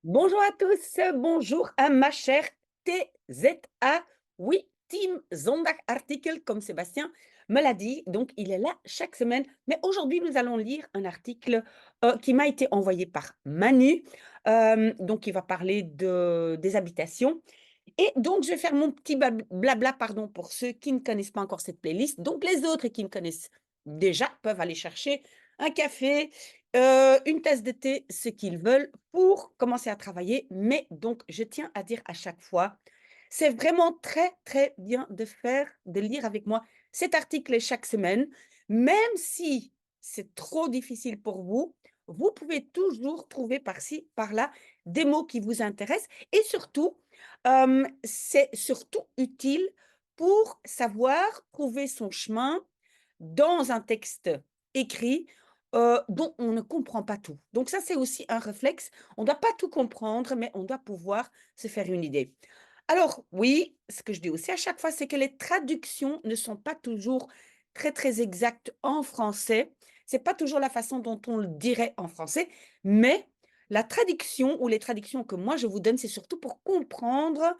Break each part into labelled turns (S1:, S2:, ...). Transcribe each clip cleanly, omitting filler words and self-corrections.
S1: Bonjour à tous, bonjour à ma chère TZA. Oui, Team Zondag Artikel, comme Sébastien me l'a dit. Donc, il est là chaque semaine. Mais aujourd'hui, nous allons lire un article qui m'a été envoyé par Manu. Donc, il va parler des habitations. Et donc, je vais faire mon petit blabla, pardon, pour ceux qui ne connaissent pas encore cette playlist. Donc, les autres qui me connaissent déjà peuvent aller chercher un café, une tasse de thé, ce qu'ils veulent pour commencer à travailler. Mais donc, je tiens à dire à chaque fois, c'est vraiment très, très bien de lire avec moi cet article chaque semaine. Même si c'est trop difficile pour vous, vous pouvez toujours trouver par-ci, par-là, des mots qui vous intéressent. Et surtout, c'est surtout utile pour savoir trouver son chemin dans un texte écrit dont on ne comprend pas tout. Donc ça, c'est aussi un réflexe. On ne doit pas tout comprendre, mais on doit pouvoir se faire une idée. Alors oui, ce que je dis aussi à chaque fois, c'est que les traductions ne sont pas toujours très, très exactes en français. C'est pas toujours la façon dont on le dirait en français, mais la traduction ou les traductions que moi je vous donne, c'est surtout pour comprendre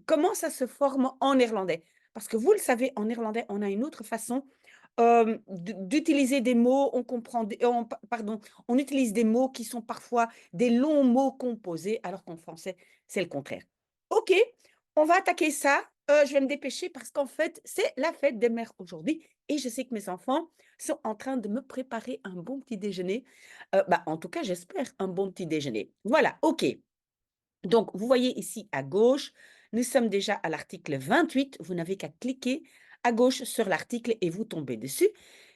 S1: comment ça se forme en néerlandais. Parce que vous le savez, en néerlandais, on a une autre façon d'utiliser des mots, on comprend, pardon, on utilise des mots qui sont parfois des longs mots composés, alors qu'en français, c'est le contraire. Ok, on va attaquer ça. Je vais me dépêcher parce qu'en fait, c'est la fête des mères aujourd'hui et je sais que mes enfants sont en train de me préparer un bon petit déjeuner. En tout cas, j'espère un bon petit déjeuner. Voilà, ok. Donc, vous voyez ici à gauche, nous sommes déjà à l'article 28. Vous n'avez qu'à cliquer à gauche sur l'article et vous tombez dessus.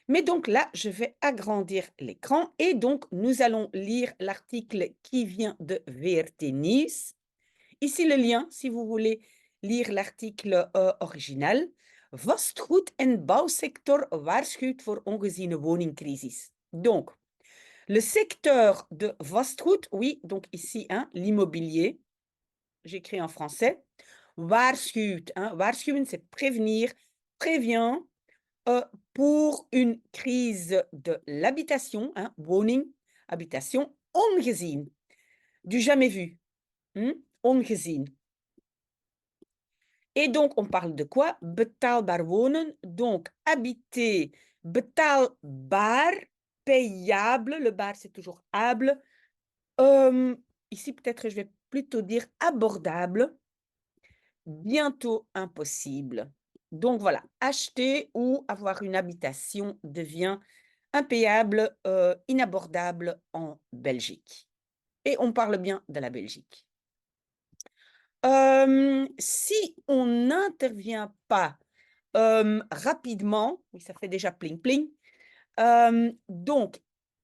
S1: Mais donc là, je vais agrandir l'écran et donc nous allons lire l'article qui vient de VRT Nieuws. Ici le lien, si vous voulez lire l'article original. Vastgoed en bouwsector waarschuwt voor ongeziene woningcrisis. Donc, le secteur de vastgoed, oui, donc ici, hein, l'immobilier, j'écris en français. Waarschuwt, hein, waarschuwen, c'est prévenir, prévient pour une crise de l'habitation, hein, woning, habitation, ongezien, du jamais vu, ongezien. Et donc, on parle de quoi? Betaalbaar wonen, donc habiter, betaalbaar, payable, le bar c'est toujours able. Ici, peut-être, je vais plutôt dire abordable, bientôt impossible. Donc voilà, acheter ou avoir une habitation devient impayable, inabordable en Belgique. Et on parle bien de la Belgique. Si on n'intervient pas rapidement, oui, ça fait déjà pling pling. Donc,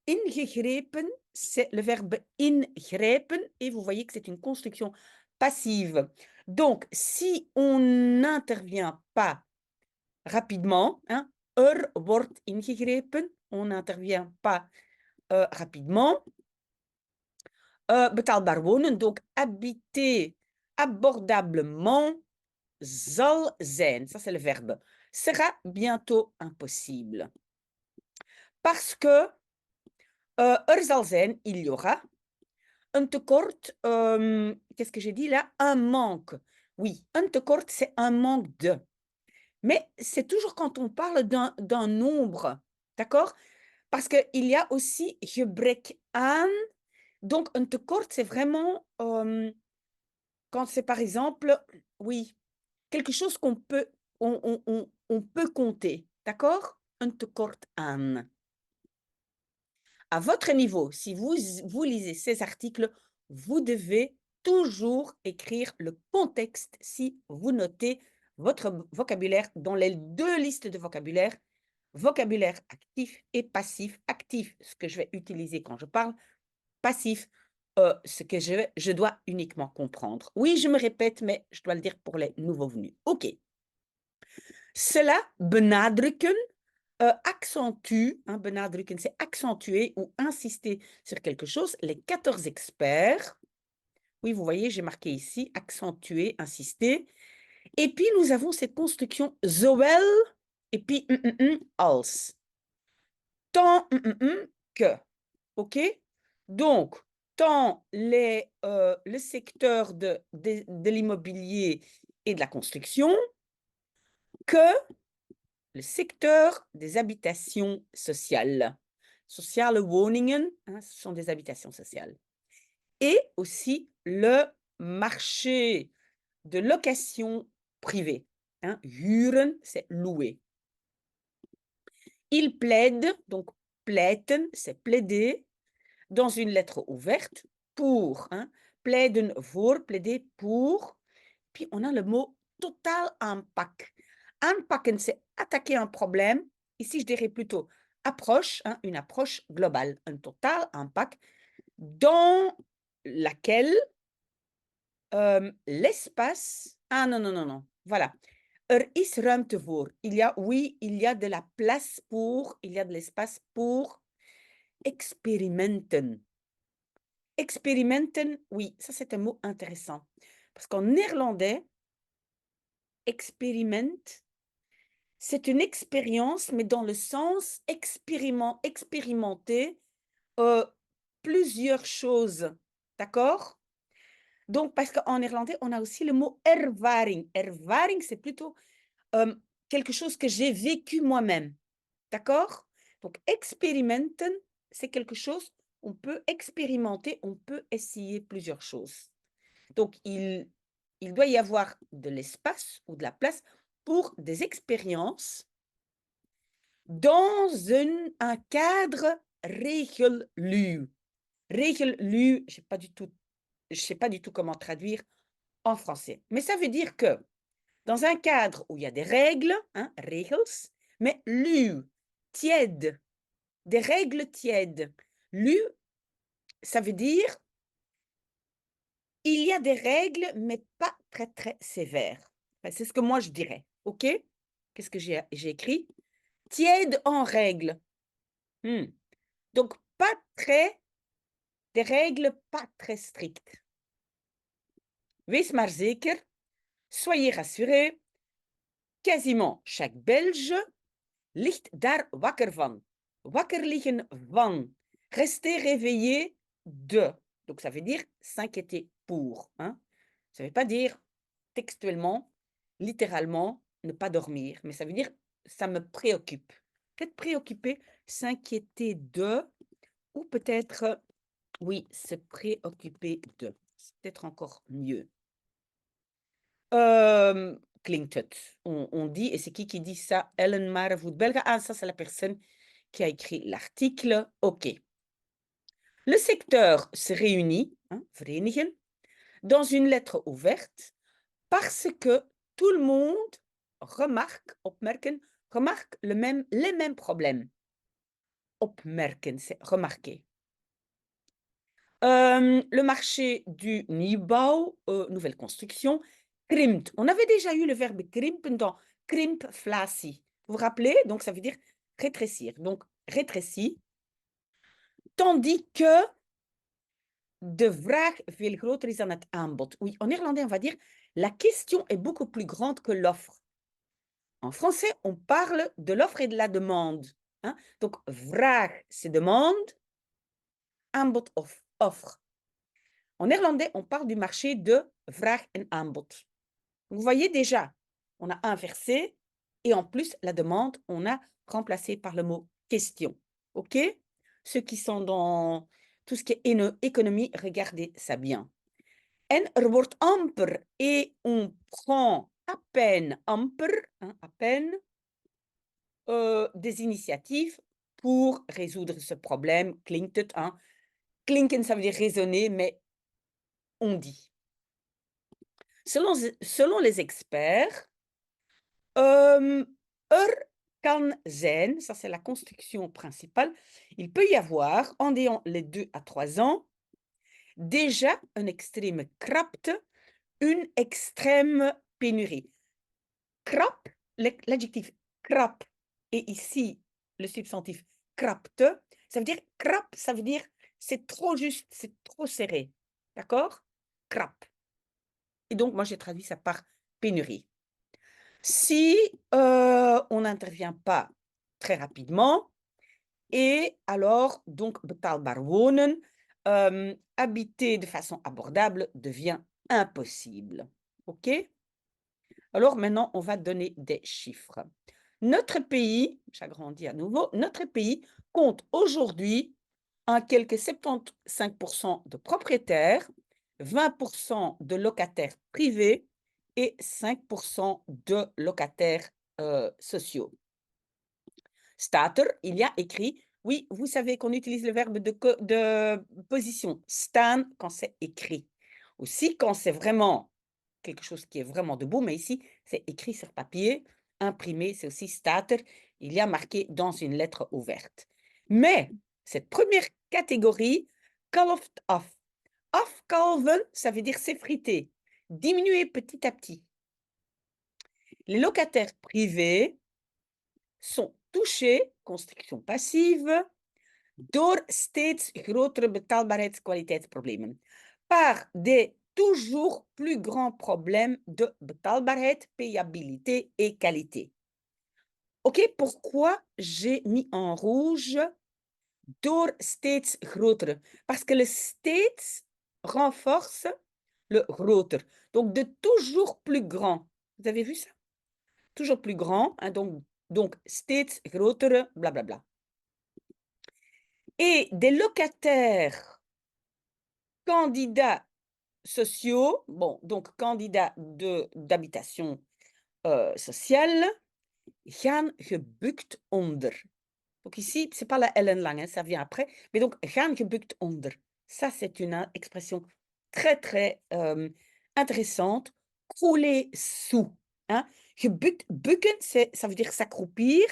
S1: ingegrepen, c'est le verbe ingrijpen et vous voyez que c'est une construction passive. Donc, si on n'intervient pas rapidement, hein, wordt ingegrepen, on n'intervient pas rapidement. Betaalbaar wonen, donc habiter abordablement, zal zijn, ça c'est le verbe, sera bientôt impossible. Parce que er zal zijn, il y aura, un tekort, qu'est-ce que j'ai dit là? Un manque. Oui, un tekort, c'est un manque de. Mais c'est toujours quand on parle d'un nombre, d'accord? Parce qu'il y a aussi gebrek aan. Donc, un tekort, c'est vraiment quand c'est par exemple, oui, quelque chose qu'on peut, on peut compter, d'accord? Un tekort aan. À votre niveau, si vous lisez ces articles, vous devez toujours écrire le contexte si vous notez votre vocabulaire dans les deux listes de vocabulaire, vocabulaire actif et passif. Actif, ce que je vais utiliser quand je parle, passif, ce que je dois uniquement comprendre. Oui, je me répète, mais je dois le dire pour les nouveaux venus. OK. Cela benadrukken accentue, hein, benadrukken, c'est accentuer ou insister sur quelque chose. Les 14 experts, oui, vous voyez, j'ai marqué ici, accentuer, insister. Et puis, nous avons cette construction zowel et puis als. Tant que. OK? Donc, tant le secteur de l'immobilier et de la construction que le secteur des habitations sociales. Sociale woningen, hein, ce sont des habitations sociales. Et aussi le marché de location privée. Hein. Huren, c'est louer. Il plaide, donc pleiten, c'est plaider, dans une lettre ouverte pour. Hein. Pleiden voor, plaider pour. Puis on a le mot totaal aanpak. Aanpakken, c'est attaquer un problème. Ici, je dirais plutôt approche, hein, une approche globale, un totaal aanpak, dans laquelle l'espace. Ah non, non, non, non. Voilà. Is ruimte voor. Oui, il y a de la place pour, il y a de l'espace pour experimenten. Experimenten, oui, ça c'est un mot intéressant. Parce qu'en néerlandais, experiment, c'est une expérience, mais dans le sens expérimenter plusieurs choses. D'accord? Donc, parce qu'en néerlandais, on a aussi le mot ervaring. Ervaring, c'est plutôt quelque chose que j'ai vécu moi-même. D'accord? Donc, experimenten, c'est quelque chose, on peut expérimenter, on peut essayer plusieurs choses. Donc, il doit y avoir de l'espace ou de la place pour des expériences dans un cadre regelu. Regelu, je ne sais pas du tout comment traduire en français. Mais ça veut dire que dans un cadre où il y a des règles, hein, regels, mais lu, tiède, des règles tièdes. Lu, ça veut dire il y a des règles, mais pas très, très sévères. Enfin, c'est ce que moi je dirais. OK? Qu'est-ce que j'ai écrit? Tiède en règle. Donc, des règles pas très strictes. Wees maar zeker, soyez rassurés, quasiment chaque Belge ligt daar wakker van. Wakker liggen van. Rester réveillé de. Donc, ça veut dire s'inquiéter pour. Hein? Ça ne veut pas dire textuellement, littéralement, ne pas dormir, mais ça veut dire ça me préoccupe. Peut-être préoccupé, s'inquiéter de, ou peut-être, oui, se préoccuper de. C'est peut-être encore mieux. Klinkt het. On dit, et c'est qui dit ça? Ellen Marevoet Belga. Ah, ça, c'est la personne qui a écrit l'article. OK. Le secteur se réunit, hein, verenigen, dans une lettre ouverte parce que tout le monde remarque, opmerken, remarque les mêmes problèmes. Opmerken, c'est remarquer. Le marché du nieuwbouw, nouvelle construction, krimpt. On avait déjà eu le verbe krimpen dans krimpflatie. Vous vous rappelez? Donc, ça veut dire rétrécir. Donc, rétrécit. Tandis que de vraag veel groter is dan het aanbod. Oui, en néerlandais, on va dire la question est beaucoup plus grande que l'offre. En français, on parle de l'offre et de la demande. Hein? Donc, vraag, c'est demande. Aanbod of offre. En néerlandais, on parle du marché de vraag en aanbod. Vous voyez déjà, on a inversé et en plus, la demande, on a remplacé par le mot question. OK? Ceux qui sont dans tout ce qui est économie, regardez ça bien. En wordt amper et on prend à peine, amper, hein, à peine, des initiatives pour résoudre ce problème. Klinkt het, hein? Klinken, ça veut dire raisonner, mais on dit. Selon les experts, kan zijn, ça c'est la construction principale, il peut y avoir, en les 2 à 3 ans, déjà une extrême krapte, une extrême pénurie. Krap, l'adjectif krap, et ici le substantif krapte, ça veut dire krap, ça veut dire c'est trop juste, c'est trop serré. D'accord? Krap. Et donc, moi, j'ai traduit ça par pénurie. Si on n'intervient pas très rapidement, et alors, donc, betaalbaar wonen, habiter de façon abordable devient impossible. OK? Alors maintenant, on va donner des chiffres. Notre pays, j'agrandis à nouveau, notre pays compte aujourd'hui un quelque 75% de propriétaires, 20% de locataires privés et 5% de locataires sociaux. Staat er, il y a écrit, oui, vous savez qu'on utilise le verbe de position, staan, quand c'est écrit. Aussi, quand c'est vraiment quelque chose qui est vraiment debout, mais ici, c'est écrit sur papier, imprimé, c'est aussi staat er, il y a marqué dans une lettre ouverte. Mais cette première catégorie, kalft af. Afkalven, ça veut dire s'effriter, diminuer petit à petit. Les locataires privés sont touchés, construction passive, door steeds grotere betaalbaarheidskwaliteitsproblemen. Par des toujours plus grands problèmes de betaalbaarheid, payabilité et qualité. OK, pourquoi j'ai mis en rouge door steeds grotere? Parce que le steeds renforce le groter. Donc, de toujours plus grand. Vous avez vu ça? Toujours plus grand, hein, donc steeds grotere, blablabla. Et des locataires candidats sociaux, bon, donc candidats d'habitation sociale, gaan gebukt onder. Donc ici, c'est pas la ellenlang, hein, ça vient après, mais donc gaan gebukt onder. Ça, c'est une expression très, très intéressante. Crouler sous. Hein. Gebukt, bukken, ça veut dire s'accroupir.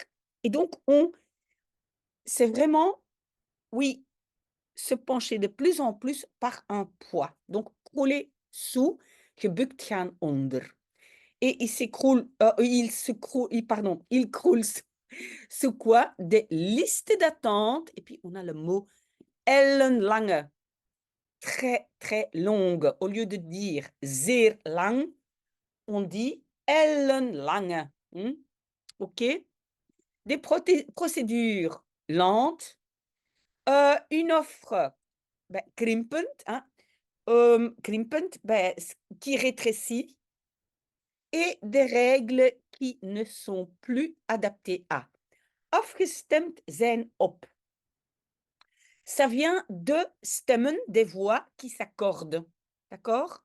S1: Et donc, c'est vraiment, oui, se pencher de plus en plus par un poids. Donc, crouler sous, gebukt gaan onder. Et il s'écroule, il croule sous quoi? Des listes d'attente. Et puis, on a le mot ellenlange. Très, très longue. Au lieu de dire zeer lang, on dit ellenlange. OK? Des procédures lentes. Une offre krimpend, hein, krimpend, qui rétrécit. Et des règles qui ne sont plus adaptées à. Afgestemd zijn op. Ça vient de stemmen, des voix qui s'accordent. D'accord?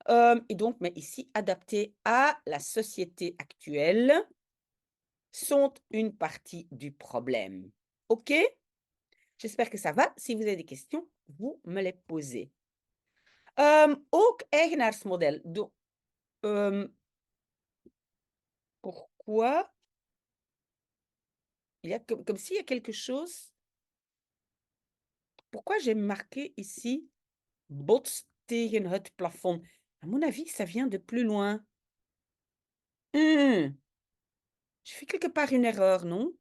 S1: Et donc, mais ici, adaptées à la société actuelle, sont une partie du problème. OK? J'espère que ça va. Si vous avez des questions, vous me les posez. Ook eigenaarsmodel. Pourquoi? Il y a comme s'il y a quelque chose. Pourquoi j'ai marqué ici bots tegen het plafond? À mon avis, ça vient de plus loin. J'ai fait quelque part une erreur, non?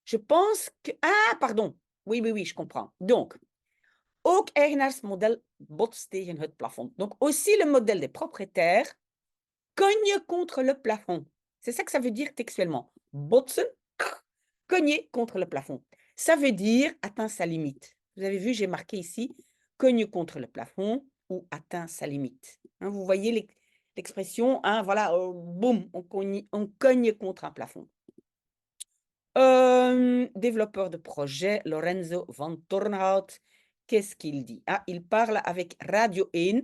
S1: Je pense que... Ah, pardon. Oui, oui, oui, je comprends. Donc, ook eigenaarsmodel bots tegen het plafond. Donc, aussi le modèle des propriétaires cogne contre le plafond. C'est ça que ça veut dire textuellement. Botsen, cogner contre le plafond. Ça veut dire atteint sa limite. Vous avez vu, j'ai marqué ici cogne contre le plafond ou atteint sa limite. Hein, vous voyez l'expression, hein, voilà, boum, on cogne contre un plafond. Développeur de projet, Lorenzo van Tornhout, qu'est-ce qu'il dit? Ah, il parle avec Radio 1.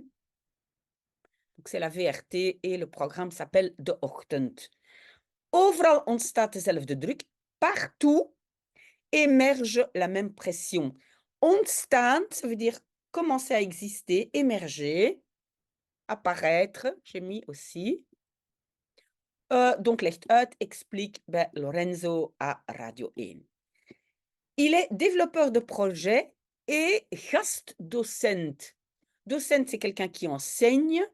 S1: Donc c'est la VRT et le programme s'appelle De Ochtend. Overal ontstaat dezelfde druk. Partout émerge la même pression. Ontstaan, ça veut dire commencer à exister, émerger, apparaître, j'ai mis aussi. Donc, legt uit, explique Lorenzo à Radio 1. Il est développeur de projet et gastdocent. Docent, c'est quelqu'un qui enseigne.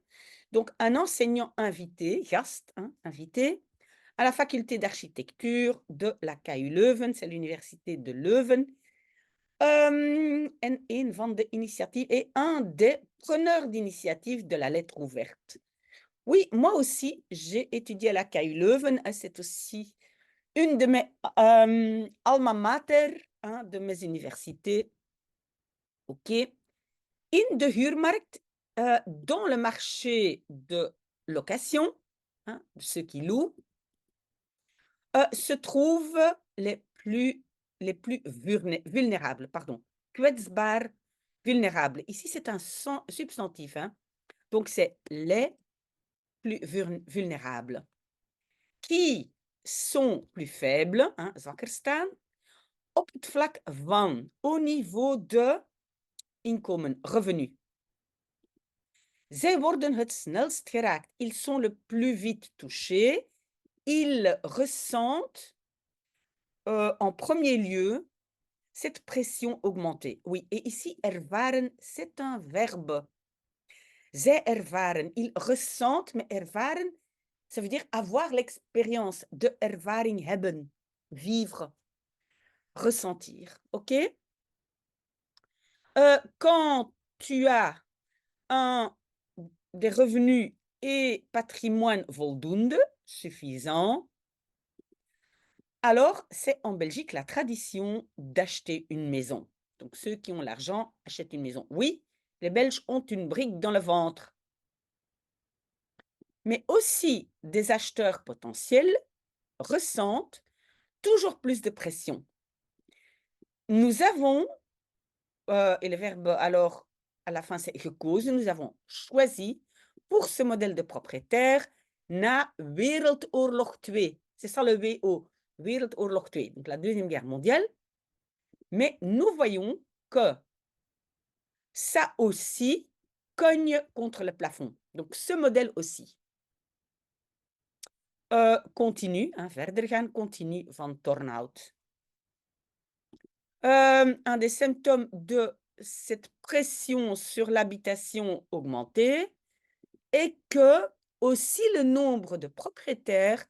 S1: Donc, un enseignant invité, gast, hein, invité, à la faculté d'architecture de la KU Leuven, c'est l'université de Leuven. En een van de initiatives et un des preneurs d'initiative de la lettre ouverte. Oui, moi aussi, j'ai étudié à la KU Leuven. C'est aussi une de mes alma mater, hein, de mes universités. OK? In de huurmarkt, dans le marché de location, hein, ceux qui louent, se trouvent les plus vulnérables, pardon. Kwetsbaar, vulnérables. Ici, c'est un substantif, hein, donc c'est les plus vulnérables. Qui sont plus faibles, hein, zwakker staan, op het vlak van, au niveau de inkomen, revenu. Zij worden het snelst geraakt. Ils sont le plus vite touchés. Ils ressentent en premier lieu cette pression augmentée. Oui, et ici, ervaren, c'est un verbe. Zij ervaren, ils ressentent, mais ervaren, ça veut dire avoir l'expérience, de ervaring hebben, vivre, ressentir. OK? Quand tu as des revenus et patrimoine voldoende, suffisant, alors c'est en Belgique la tradition d'acheter une maison. Donc ceux qui ont l'argent achètent une maison. Oui, les Belges ont une brique dans le ventre. Mais aussi des acheteurs potentiels ressentent toujours plus de pression. Nous avons, et le verbe alors à la fin c'est gekozen, nous avons choisi pour ce modèle de propriétaire na Wereldoorlog 2. C'est ça le WO, Wereldoorlog 2, donc la Deuxième Guerre mondiale. Mais nous voyons que ça aussi cogne contre le plafond. Donc ce modèle aussi. Continue, hein, verder gaan, continue van Tornhout. Un des symptômes de cette pression sur l'habitation augmentée est que aussi le nombre de propriétaires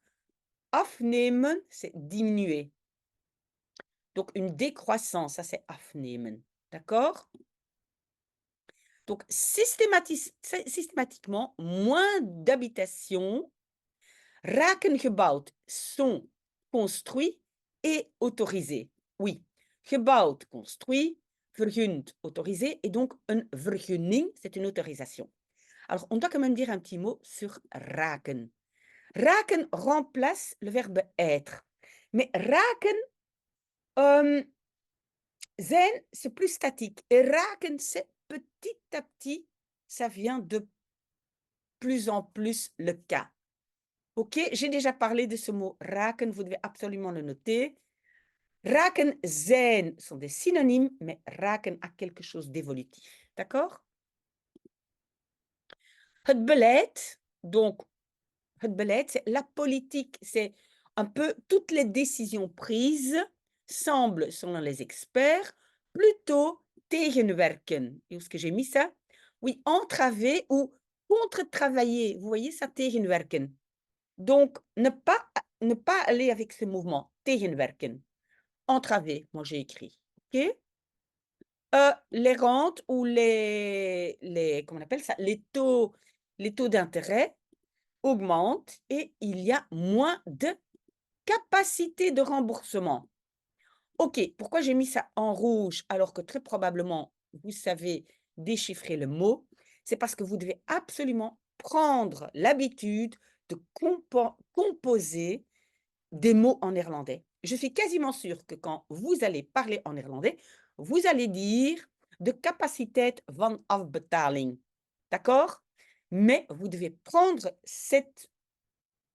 S1: afnemen, c'est diminuer. Donc une décroissance, ça c'est afnemen, d'accord? Donc systématiquement, moins d'habitations raken gebouwd, sont construits et autorisés. Oui, gebouwd, construit, vergund, autorisé, et donc een vergunning, c'est une autorisation. Alors, on doit quand même dire un petit mot sur raken. Raken remplace le verbe être. Mais raken, zijn, c'est plus statique. Et raken, c'est petit à petit, ça vient de plus en plus le cas. OK, j'ai déjà parlé de ce mot raken, vous devez absolument le noter. Raken, zijn sont des synonymes, mais raken a quelque chose d'évolutif. D'accord? Het beleid, donc, het beleid, c'est la politique, c'est un peu toutes les décisions prises semblent, selon les experts, plutôt tegenwerken. Et où est-ce que j'ai mis ça? Oui, entraver ou contre-travailler. Vous voyez ça, tegenwerken. Donc, ne pas aller avec ce mouvement, tegenwerken. Entraver, moi j'ai écrit. OK? Les rentes ou comment on appelle ça? Les taux d'intérêt augmentent et il y a moins de capacité de remboursement. OK, pourquoi j'ai mis ça en rouge alors que très probablement vous savez déchiffrer le mot? C'est parce que vous devez absolument prendre l'habitude de composer des mots en néerlandais. Je suis quasiment sûre que quand vous allez parler en néerlandais, vous allez dire de capaciteit van afbetaling. D'accord? Mais vous devez prendre cette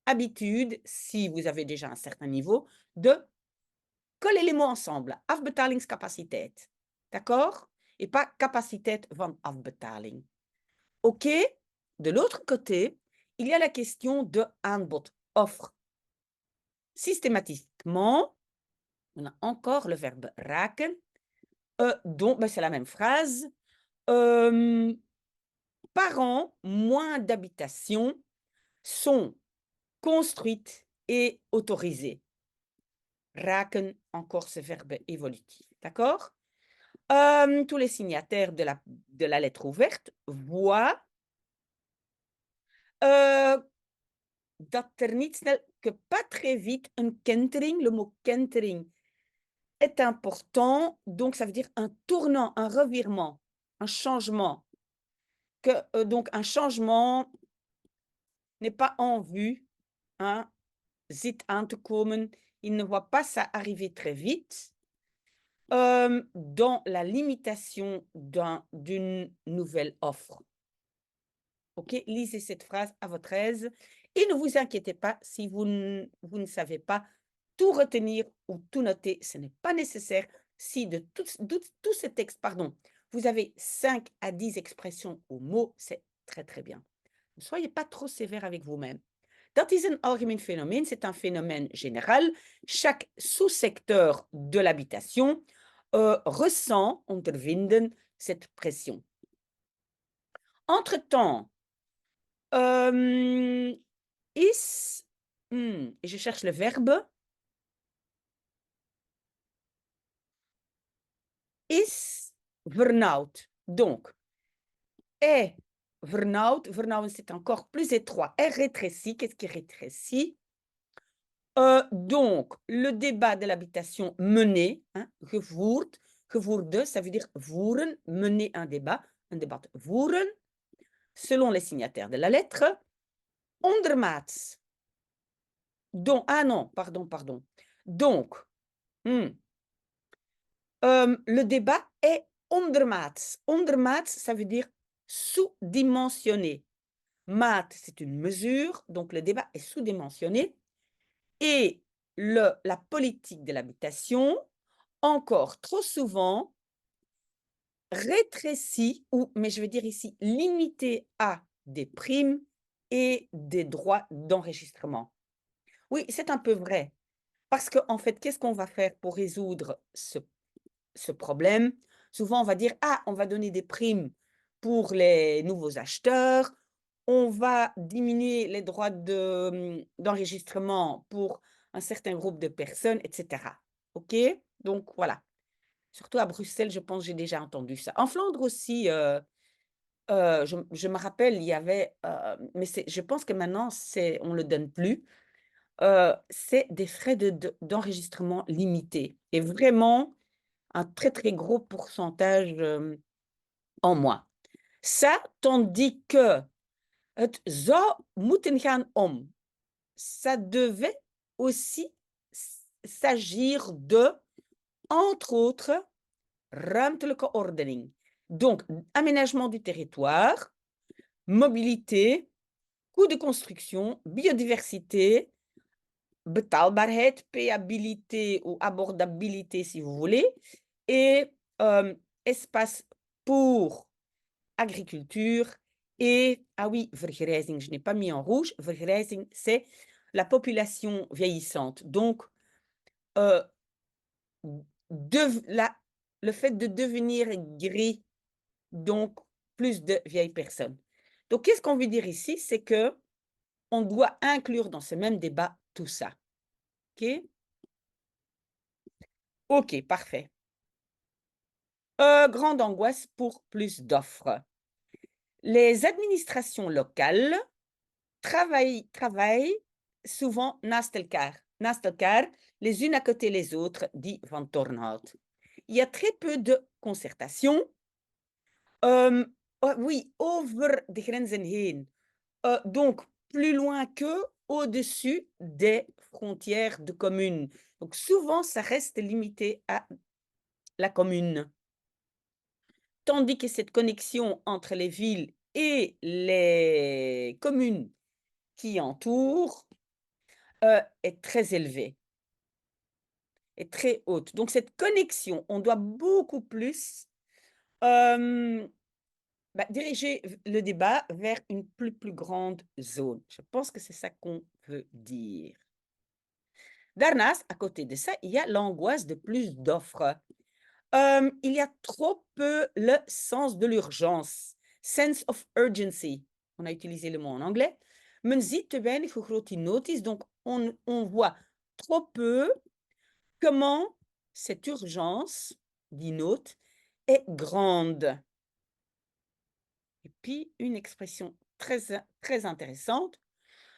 S1: habitude, si vous avez déjà un certain niveau, de coller les mots ensemble. Afbetalingscapaciteit. D'accord? Et pas capaciteit van afbetaling. OK? De l'autre côté, il y a la question de aanbod, offre. Systématiquement, on a encore le verbe raken, dont c'est la même phrase. Par an, moins d'habitations sont construites et autorisées. Raken, encore ce verbe évolutif, d'accord? Tous les signataires de la lettre ouverte voient dat er niet snel, que pas très vite, een kentering, le mot kentering, est important, donc ça veut dire un tournant, un revirement, un changement. Donc un changement n'est pas en vue, hein, zit aan te komen. Il ne voit pas ça arriver très vite, dans la limitation d'une nouvelle offre. OK? Lisez cette phrase à votre aise et ne vous inquiétez pas si vous ne savez pas tout retenir ou tout noter, ce n'est pas nécessaire. Si de tout ce texte, pardon, vous avez 5 à 10 expressions ou mots, c'est très, très bien. Ne soyez pas trop sévère avec vous-même. Dat is een algemeen phénomène, c'est un phénomène général. Chaque sous-secteur de l'habitation ressent, ondervinden, cette pression. Entre-temps, is, et je cherche le verbe, is vernauwd. Donc, est vernauwd, vernauwen c'est encore plus étroit, est rétréci. Qu'est-ce qui rétrécit? Donc, le débat de l'habitation mené, hein, gevoerd, gevoerde, ça veut dire voeren, mener un débat voeren, selon les signataires de la lettre, ondermaats. Donc, ah non, pardon. Donc, le débat est ondermaats. Ondermaats, ça veut dire sous-dimensionné. Maat, c'est une mesure, donc le débat est sous-dimensionné. Et la politique de l'habitation, encore trop souvent, rétrécie, mais je veux dire ici, limitée à des primes et des droits d'enregistrement. Oui, c'est un peu vrai. Parce qu'en fait, qu'est-ce qu'on va faire pour résoudre ce problème? Souvent, on va dire: «Ah, on va donner des primes pour les nouveaux acheteurs, on va diminuer les droits d'enregistrement pour un certain groupe de personnes», et cetera. OK? Donc voilà. Surtout à Bruxelles, je pense, j'ai déjà entendu ça. En Flandre aussi, je me rappelle, il y avait, mais je pense que maintenant on le donne plus, c'est des frais d'enregistrement limités et vraiment un très, très gros pourcentage, en moins. Ça, tandis que het zou moeten gaan om. Ça devait aussi s'agir de, entre autres, ruimtelijke ordening. Donc, aménagement du territoire, mobilité, coût de construction, biodiversité, betaalbaarheid, payabilité ou abordabilité si vous voulez, et espace pour agriculture et, ah oui, vergrijzing, je n'ai pas mis en rouge, vergrijzing, c'est la population vieillissante. Donc, euh, le fait de devenir gris, donc plus de vieilles personnes. Donc, qu'est-ce qu'on veut dire ici? C'est que on doit inclure dans ce même débat tout ça. OK? OK, parfait. Grande angoisse pour plus d'offres. Les administrations locales travaillent souvent naast elkaar, les unes à côté les autres, dit Van Tornhout. Il y a très peu de concertation. Oh oui, over de grenzen heen. Donc, plus loin que, au-dessus des frontières de communes. Donc, souvent, ça reste limité à la commune. Tandis que cette connexion entre les villes et les communes qui entourent est très élevée, est très haute. Donc, cette connexion, on doit beaucoup plus diriger le débat vers une plus grande zone. Je pense que c'est ça qu'on veut dire. Daarnaast, à côté de ça, il y a l'angoisse de plus d'offres. Il y a trop peu le sens de l'urgence. Sense of urgency. On a utilisé le mot en anglais. Men ziet te weinig hoe groot die nood is, donc on voit trop peu comment cette urgence, die nood, est grande. Et puis, une expression très intéressante.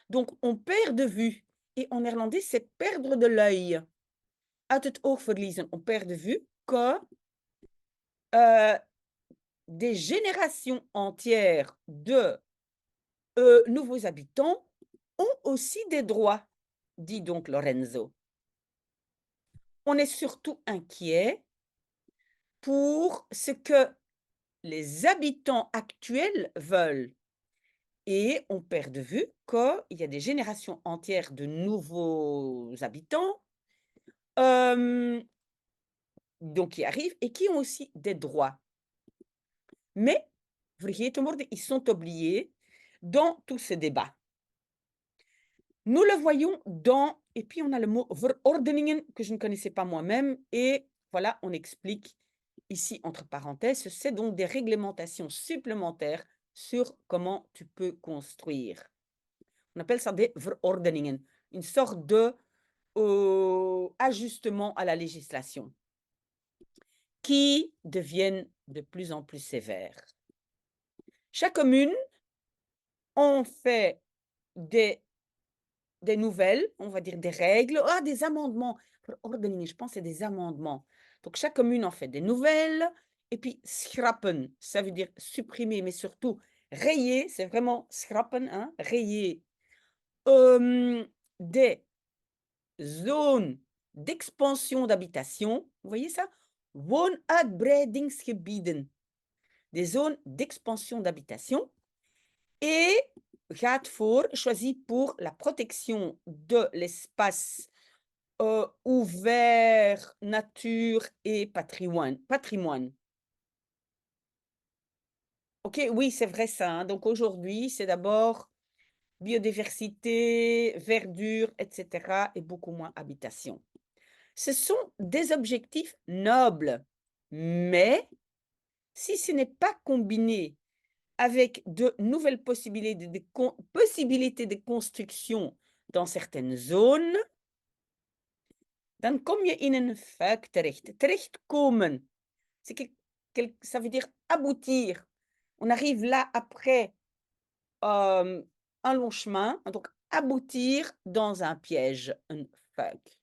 S1: Donc, on perd de vue. Et en néerlandais, c'est perdre de l'œil. uit het oog verliezen, on perd de vue que des générations entières de nouveaux habitants ont aussi des droits, dit donc Lorenzo. On est surtout inquiet pour ce que les habitants actuels veulent. Et on perd de vue qu'il y a des générations entières de nouveaux habitants, donc qui arrivent et qui ont aussi des droits. Mais, vergeten worden, ils sont oubliés dans tout ce débat. Nous le voyons dans, et puis on a le mot verordeningen que je ne connaissais pas moi-même, et voilà, on explique ici entre parenthèses, c'est donc des réglementations supplémentaires sur comment tu peux construire. On appelle ça des verordeningen, une sorte de ajustement à la législation qui deviennent de plus en plus sévères. Chaque commune en fait des nouvelles, on va dire des règles, des amendements. Verordeningen, je pense que c'est des amendements. Donc chaque commune en fait des nouvelles, et puis schrappen, ça veut dire supprimer, mais surtout rayer, c'est vraiment schrappen, hein, rayer, des zones d'expansion d'habitation. Vous voyez ça? Woonuitbreidingsgebieden. Des zones d'expansion d'habitation. Et choisit pour la protection de l'espace ouvert, nature et patrimoine. Ok, oui, c'est vrai ça, hein. Donc aujourd'hui, c'est d'abord biodiversité, verdure, etc. et beaucoup moins habitation. Ce sont des objectifs nobles, mais si ce n'est pas combiné avec de nouvelles possibilités de construction dans certaines zones, dan kom je in een fuik terecht. Terechtkomen, ça veut dire aboutir. On arrive là après un long chemin, donc aboutir dans un piège, een fuik.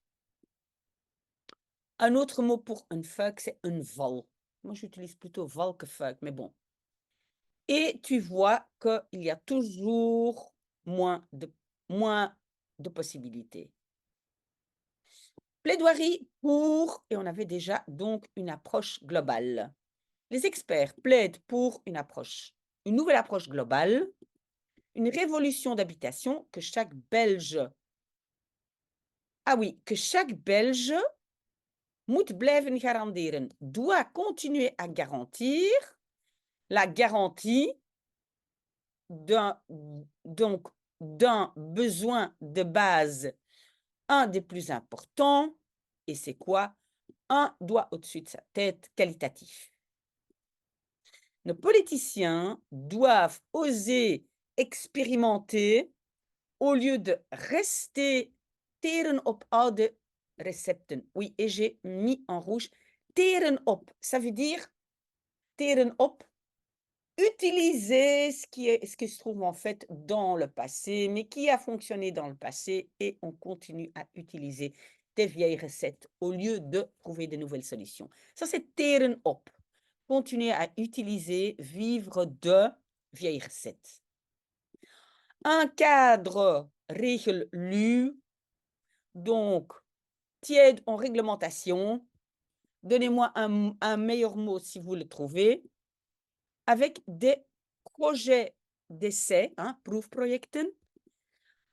S1: Un autre mot pour un fuik, c'est een val. Moi, j'utilise plutôt val que fuik, mais bon. Et tu vois qu'il y a toujours moins de possibilités. Plaidoirie pour, et on avait déjà donc une approche globale. Les experts plaident pour une nouvelle approche globale, une révolution d'habitation que chaque Belge, que chaque Belge moet blijven garanderen, doit continuer à garantir la garantie d'un besoin de base, un des plus importants, et c'est quoi? Un doigt au-dessus de sa tête, qualitatif. Nos politiciens doivent oser expérimenter au lieu de rester teren op oude recepten. Oui, et j'ai mis en rouge teren op. Ça veut dire teren op, utiliser ce qui se trouve en fait dans le passé, mais qui a fonctionné dans le passé, et on continue à utiliser des vieilles recettes au lieu de trouver de nouvelles solutions. Ça, c'est teren op. Continuer à utiliser, vivre de vieilles recettes. Un cadre régelu, donc tiède en réglementation. Donnez-moi un meilleur mot si vous le trouvez. Avec des projets d'essai, hein, proefprojecten,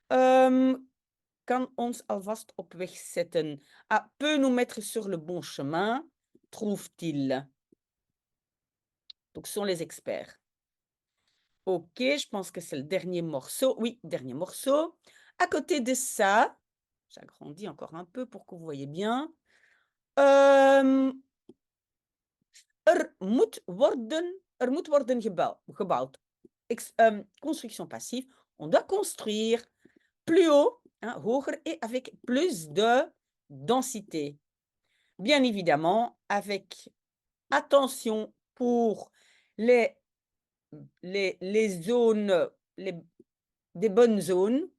S1: kan ons alvast op weg zetten. Peut nous mettre sur le bon chemin, trouve-t-il. Donc, ce sont les experts. Ok, je pense que c'est le dernier morceau. Oui, dernier morceau. À côté de ça, j'agrandis encore un peu pour que vous voyez bien. Moet worden gebouwd. Construction passive. On doit construire plus haut, hein, hoger, et avec plus de densité. Bien évidemment, avec attention pour les zones, des bonnes zones,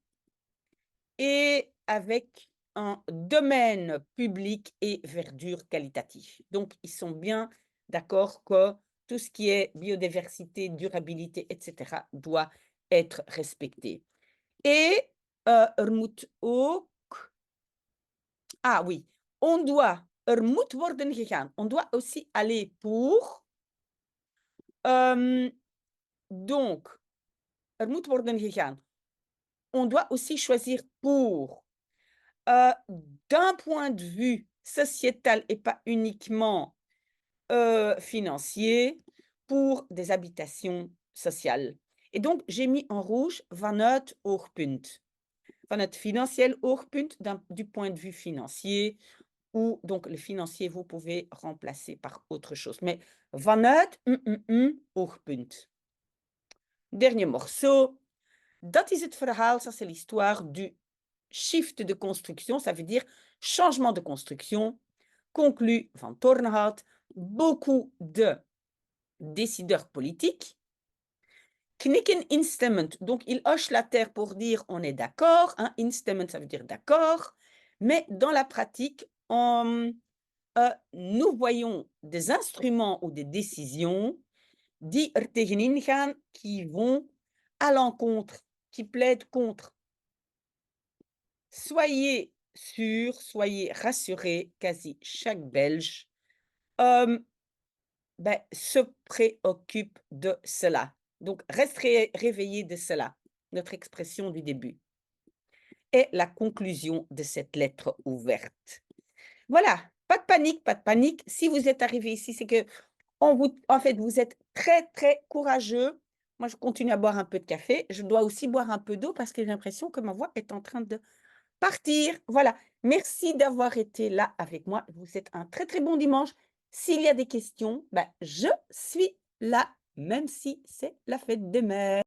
S1: et avec un domaine public et verdure qualitatif. Donc, ils sont bien d'accord que tout ce qui est biodiversité, durabilité, etc., doit être respecté. Et er moet ook ah oui, er moet worden gegaan. On doit aussi aller pour, donc, er moet worden gegaan. On doit aussi choisir pour, d'un point de vue sociétal et pas uniquement, financier, pour des habitations sociales. Et donc, j'ai mis en rouge vanuit oogpunt. Vanuit financieel oogpunt, du point de vue financier, ou donc le financier, vous pouvez remplacer par autre chose. Mais vanuit oogpunt. Dernier morceau. Dat is het verhaal, ça c'est l'histoire du shift de construction, ça veut dire changement de construction, conclu Van Tornhout, beaucoup de décideurs politiques. Knikken instemmend, donc il hoche la terre pour dire on est d'accord, hein, instemmend ça veut dire d'accord, mais dans la pratique, nous voyons des instruments ou des décisions die er tegenin gaan, qui vont à l'encontre, qui plaident contre. Soyez sûrs, soyez rassurés, quasi chaque Belge se préoccupe de cela. Donc, reste réveillé de cela, notre expression du début. Et la conclusion de cette lettre ouverte. Voilà, pas de panique, pas de panique. Si vous êtes arrivé ici, c'est que en fait, vous êtes très, très courageux. Moi, je continue à boire un peu de café. Je dois aussi boire un peu d'eau parce que j'ai l'impression que ma voix est en train de partir. Voilà, merci d'avoir été là avec moi. Je vous souhaite un très, très bon dimanche. S'il y a des questions, je suis là, même si c'est la fête des mères.